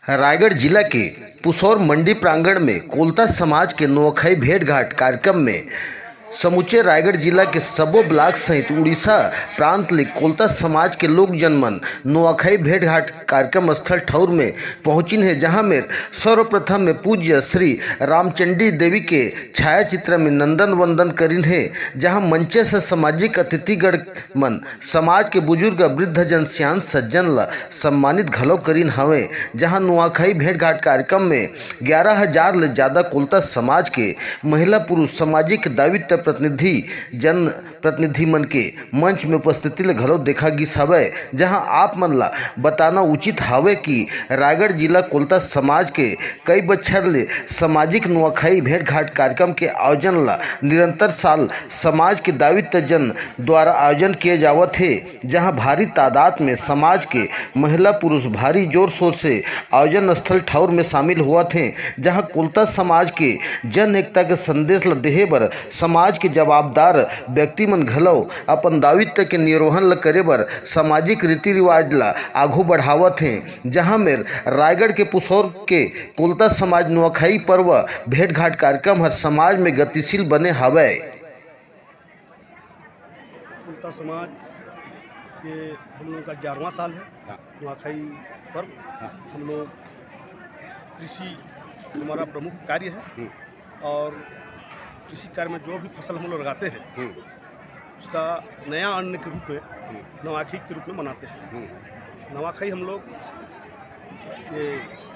रायगढ़ जिला के पुसौर मंडी प्रांगण में कोलता समाज के नुआखाई भेंट घाट कार्यक्रम में समूचे रायगढ़ जिला के सबो ब्लॉक सहित उड़ीसा प्रांत ले कोलता समाज के लोग जनमन नुआखाई भेंट घाट कार्यक्रम स्थल ठौर में पहुंचिन है, जहां में सर्वप्रथम में पूज्य श्री रामचंडी देवी के छाया चित्र में नंदन वंदन करिन है, जहां मंचे से सामाजिक अतिथिगण मन समाज के बुजुर्ग वृद्ध जन सियान सज्जन ला सम्मानित घलो करिन हवे। जहां नुआखाई भेंट घाट कार्यक्रम में 11,000 ले ज्यादा कोलता समाज के महिला पुरुष सामाजिक दायित्व जन प्रतिनिधि मन के मंच में उपस्थिति ले घलो देखा गिस हवे। जहां आप मन ला बताना उचित हवे कि रायगढ़ जिला कोलता समाज के कई बछर ले सामाजिक नुआखाई भेंट घाट कार्यक्रम के आयोजन ला निरंतर साल समाज के दायित्व जन द्वारा आयोजन किए जावत है। जहां भारी तादाद में समाज के महिला पुरुष भारी जोर शोर से आयोजन स्थल ठौर में शामिल हुआ थे। जहां कोलता समाज के जन एकता के संदेश ला देहे बर समाज के जवाबदार व्यक्ति मन घलो अपन दायित्व के निर्वहन ल करे बर सामाजिक रीति रिवाज ला आगू बढ़ावत हैं। जहां में रायगढ़ के पुसौर के कोलता समाज नुआखाई पर्व भेंट घाट कार्यक्रम हर समाज में गतिशील बने हवे। कोलता समाज के हम लोग का 11वां साल है नुआखाई पर्व। हम लोग कृषि हमारा प्रमुख कार्य है और कृषि कार्य में जो भी फसल हम लोग लगाते हैं उसका नया अन्न के रूप में नवाखाई के रूप में मनाते हैं। नवाखाई हम लोग ये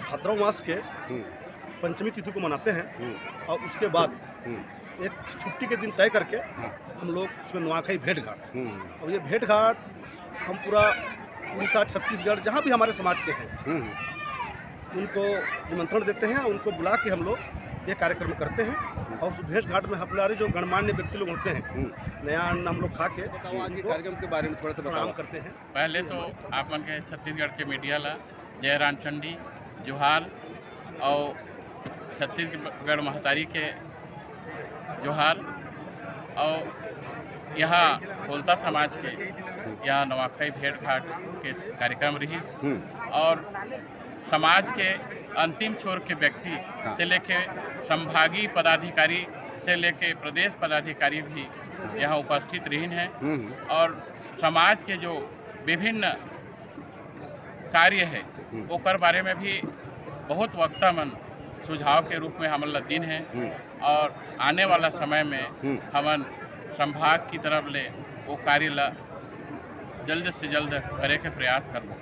भाद्रव मास के पंचमी तिथि को मनाते हैं और उसके बाद एक छुट्टी के दिन तय करके हम लोग उसमें नवाखाई भेंट घाट, और ये भेंट घाट हम पूरा उड़ीसा छत्तीसगढ़ जहाँ भी हमारे समाज के हैं उनको निमंत्रण देते हैं, उनको बुला के हम लोग ये कार्यक्रम करते हैं। और उस भेंट घाट में हमारे जो गणमान्य व्यक्ति लोग होते हैं नया अन्न हम लोग खा के कार्यक्रम के बारे में थोड़ा सा प्रणाम करते हैं। पहले तो आप मन के छत्तीसगढ़ के मीडिया ला जय रामचंडी जोहार और छत्तीसगढ़ महतारी के जोहार। और यहाँ कोलता समाज के यहाँ नवाखाई भेंट घाट के कार्यक्रम रही और समाज के अंतिम छोर के व्यक्ति से लेके संभागीय पदाधिकारी से लेके प्रदेश पदाधिकारी भी यहाँ उपस्थित रही हैं और समाज के जो विभिन्न कार्य है ओकर बारे में भी बहुत वक्ता मन सुझाव के रूप में हमन ला दिन है और आने वाला समय में हमन संभाग की तरफ ले वो कार्य ला जल्द से जल्द करे के प्रयास करबो।